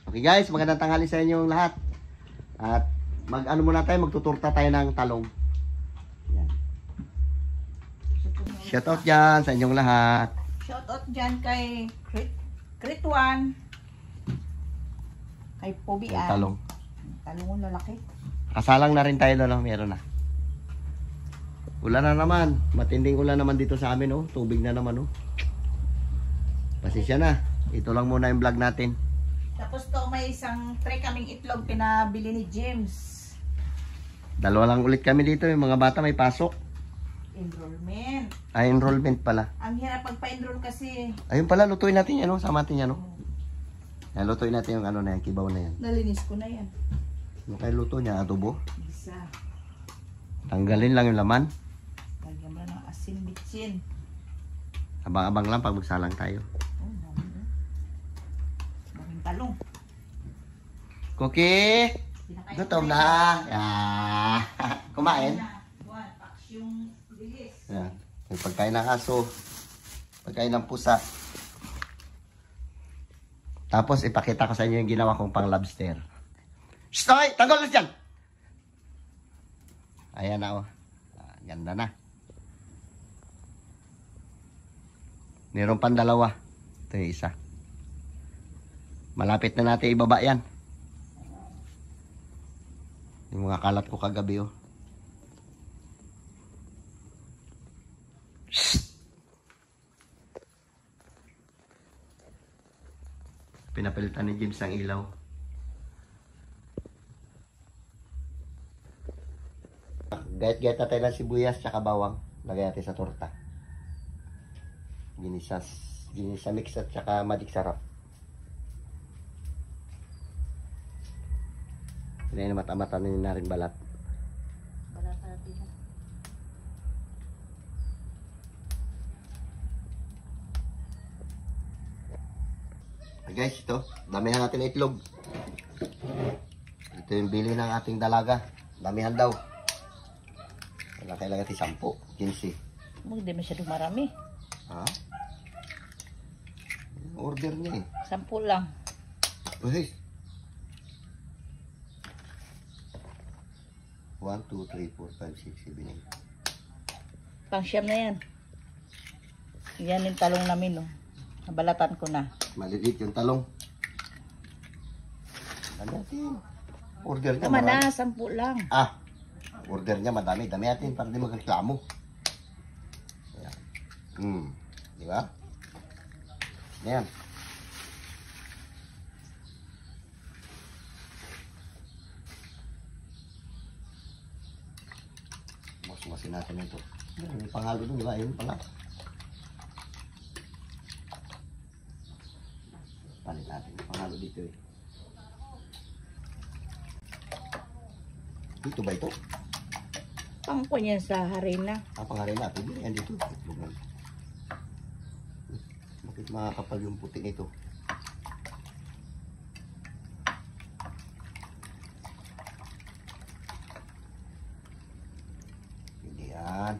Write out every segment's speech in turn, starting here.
Okay guys, magandang tanghali sa inyong lahat. At mag-ano muna tayo, magtuturta tayo ng talong. Yan. Shoutout dyan sa inyong lahat. Shoutout dyan kay Crit1. Kay Pobian. Yung talong. Talong lalaki. Kasalang na rin tayo doon, meron na. Ulan na naman. Matinding ulan naman dito sa amin, oh. Tubig na naman, oh. Pasensya na. Ito lang muna yung vlog natin. Tapos to may isang tray kaming itlog pinabili ni James. Dalawa lang ulit kami dito. Yung mga bata may pasok. Enrollment. Ay, enrollment pala. Ang hirap pagpa-enroll kasi. Ayun pala, lutuin natin yan, oh. Sama natin yan, oh. Yan, lutuin natin yung ano na yan, kibaw na yan. Nalinis ko na yan. Ano kayo luto niya? Adobo? Isa. Tanggalin lang yung laman. Lagyan mo na ng asin bitsin. Abang-abang lang pag magsalang tayo. Oh, dami. Daming talong. Cookie! Gutom na! Yeah. Kumain? Buwan, paks yung bilis. Yan. Yung pagkain ng aso. Pagkain ng pusa. Tapos ipakita ko sa inyo yung ginawa kong pang lobster. Stoy! Tanggol na dyan! Ayan na, oh. Ganda na. Meron pang dalawa. Ito yung isa. Malapit na natin ibaba yan. Yung mga kalat ko kagabi, oh. Pinapalitan ni James ang ilaw. Gayat-gayat natin ng sibuyas tsaka bawang. Lagay natin sa torta. Ginisa mix at tsaka madik sarap. Hindi na mata-mata na rin balat. Balat natin. Guys, ito. Damihan natin ng itlog. Ito yung bili ng ating dalaga. Damihan daw. Kailangan natin 10, 15. Hindi masyadong marami. Ha? Order niya eh. 10 lang. Uy. 1, 2, 3, 4, 5, 6, 7, 8. Pang siyam na yan. Yan yung talong namin, oh. Nabalatan ko na. Maliliit yung talong. Ano natin? Order niya Tama marami. na, 10 lang. Ah, order niya madami. Dami natin para di magreklamo. Ayan. Di ba? Ayan. Mas-masin natin ito. May pangalo dun, di ba? Ayun pala. Palit natin yung pangalo dito eh. Dito ba ito? Pangko niyan sa harina. Pangarin natin. Yan dito. Bakit makakapal yung puti nito? Hindi yan.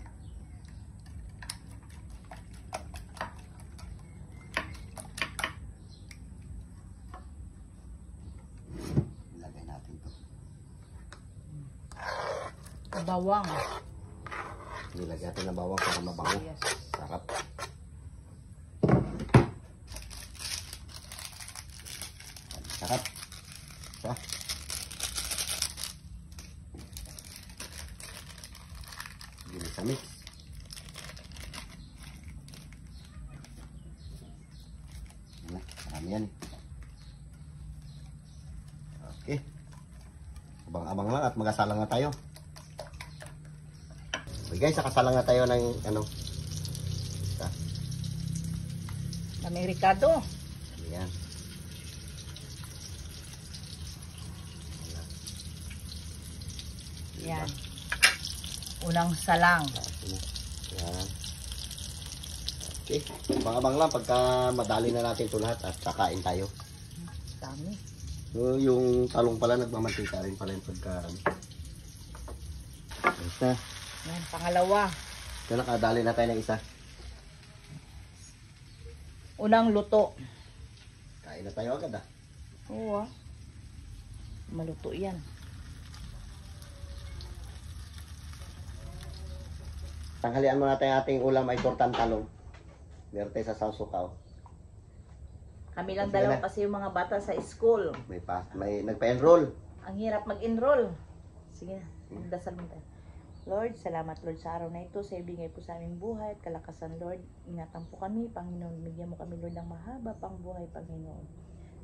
Ilagay natin ito. Bawang. Nilagay natin na bawang para mabango. Yes. Sarap. Sarap. So. Gini sa mix. Marami yan. Okay. Abang-abang lang at magasalang na tayo. Okay guys, nakasalang na tayo ng ano. Amerikado. Ayan. Yan. Unang salang. Ayan. Okay. Abang-abang lang pagka madali na natin ito lahat at kakain tayo. Dami. Yung talong pala nagmamantika rin pala yung pagka isa. Yan, pangalawa. Ito nakadali na tayo ng isa. Unang luto. Kain na tayo agad ah. Oo ah. Maluto yan. Tanghalian muna tayo ating ulam ay tortang talong. Meron tayo sa Sausukaw. Kami lang Sige dalawa na. kasi yung mga bata sa school. May nagpa-enroll. Ang hirap mag-enroll. Sige na, magdasal mo tayo. Lord, salamat Lord sa araw na ito. Sa ibigay po sa aming buhay at kalakasan Lord. Ingatan po kami, Panginoon. Bigyan mo kami Lord ng mahaba pang buhay, Panginoon.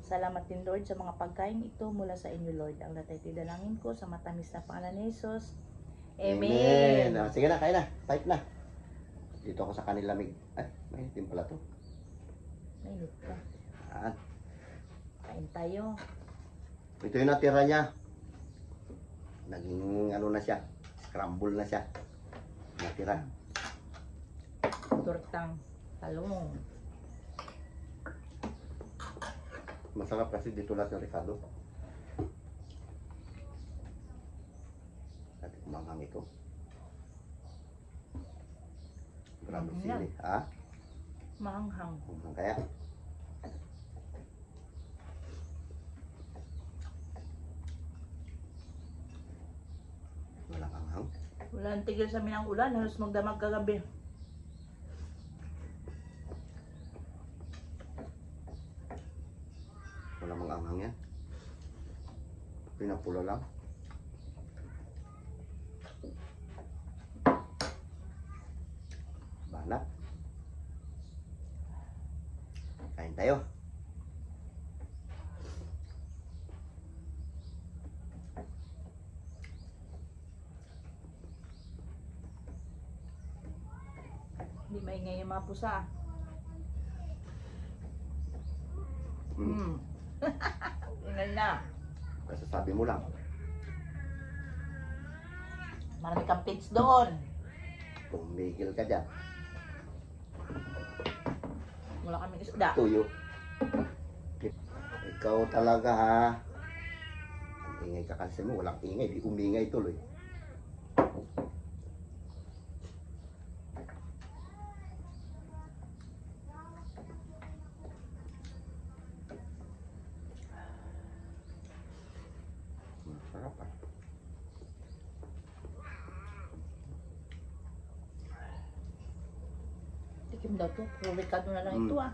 Salamat din Lord sa mga pagkain ito mula sa inyo Lord. Ang latay tidalangin ko sa matamis na pangalan ni Jesus. Amen. Ah, sige na, kain na. Type na. Dito ako sa kanila ay, may itim pala to. Mainit pa. Ah, Kain tayo. ito yung natira niya. Naging ano na siya. Scramble na siya. Natira. Tortang talong. Masarap kasi dito lahat ng Ricardo. At kumanghang ito. Grabe sili. Ha? Maanghang. Kumanghang kaya. Walang anghang. Wala ang tigil sa amin ang ulan. Halos magdamag kagabi. Walang mga anghang yan. Pinapula lang. Banat. Kain tayo. Hindi maingay yung mga pusa. Mm. Ingay na. Kasasabi mo lang. Marami kang pits doon. Tumigil ka dyan. Wala kaming isda. Tuyo. Ikaw talaga ha. Ang ingay ka kasi mo. Walang ingay. Di umingay tuloy. Masarap ah. Tikim daw to. Puro Ricardo na lang Mm. ito ah.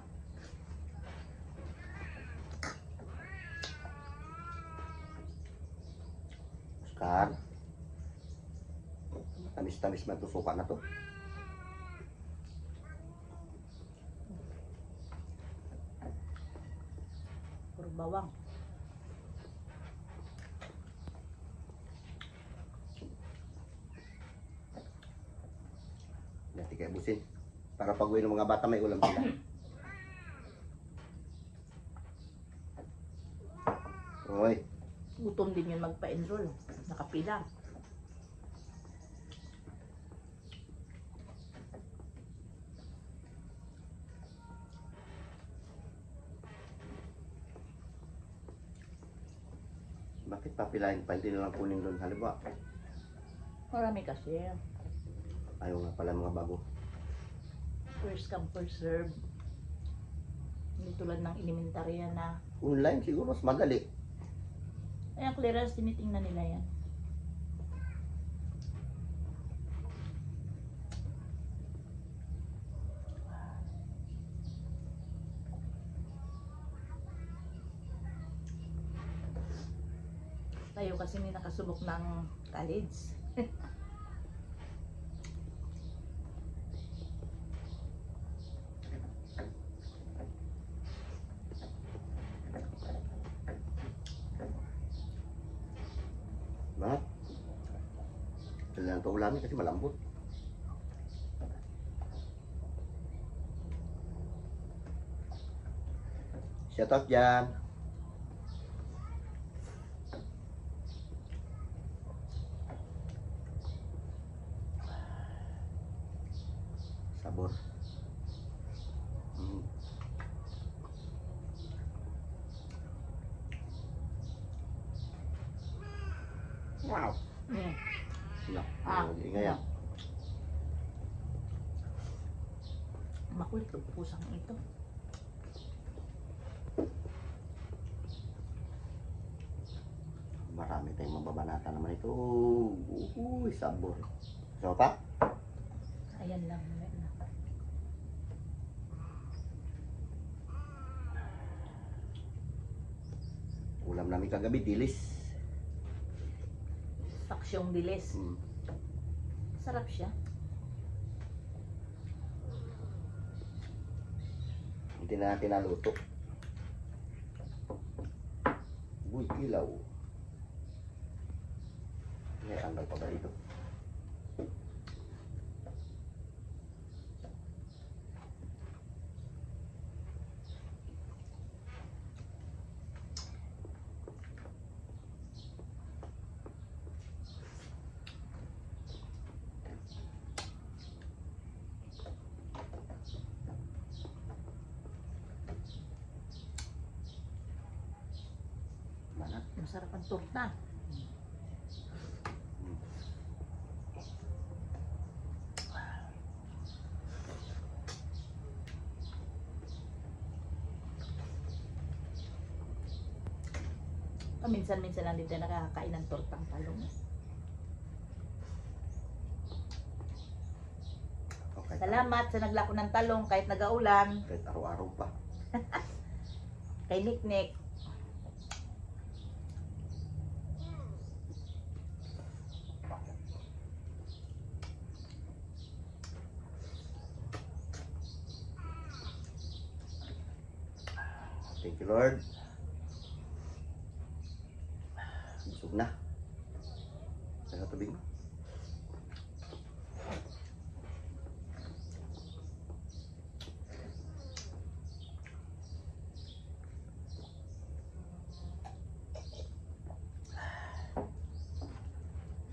Oscar. Tamis-tamis man tusukan na to. Puro bawang. Dati kaya busin. Para pag uwi ng mga bata may ulam sila. Oy. Gutom din yun magpa-enroll. Nakapila. Bakit papilahin pa? Hindi na lang kunin doon. Halimbawa, Marami kasi. ayaw nga pala mga bago. First come, first serve. Hindi tulad ng elementarya na. Online siguro mas madali. Ay, ang clearance, tinitingnan nila yan. Tayo kasi may nakasubok ng college. Bakit? Kailangan ito ulamin kasi malambot. Shout out dyan. Sabor. Mm. Wow. Mm. No, Ah, ingay yan. Makulit ang pusang ito. Marami tayong mababanata naman ito. Uy, sabor. So, pa? Ayan lang. Ulam namin kagabi, dilis. Paksyong dilis. Sarap siya. Hindi na natin naluto. Uy, ilaw. May angal pa ba ito? Manat. Masarap ang torta. Minsan-minsan lang dito nakakakain ng tortang talong. Okay. Salamat sa naglako ng talong kahit nagaulan. Kahit araw-araw pa. Kay Niknik. Thank you, Lord. Busog na. Sa tubig mo.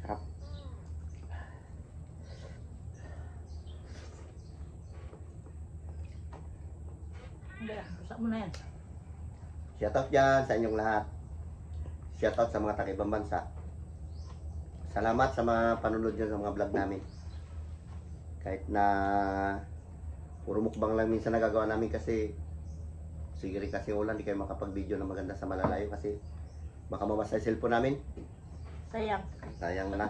Sarap. Hindi, busak mo na yan. Shoutout dyan sa inyong lahat. Shoutout sa mga taga-ibang bansa. Salamat sa mga panunod dyan sa mga vlog namin. Kahit na puro mukbang lang minsan nagagawa namin kasi sige rin kasi ulan, di kayo makapag-video na maganda sa malalayo kasi baka mawasa yung cellphone namin. Sayang. Sayang na.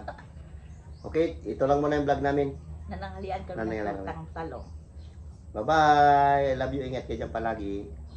Okay, ito lang muna yung vlog namin. Nananghalian kami ng Nananghalian kami. tortang talong. Bye-bye! I love you. Ingat kayo dyan palagi.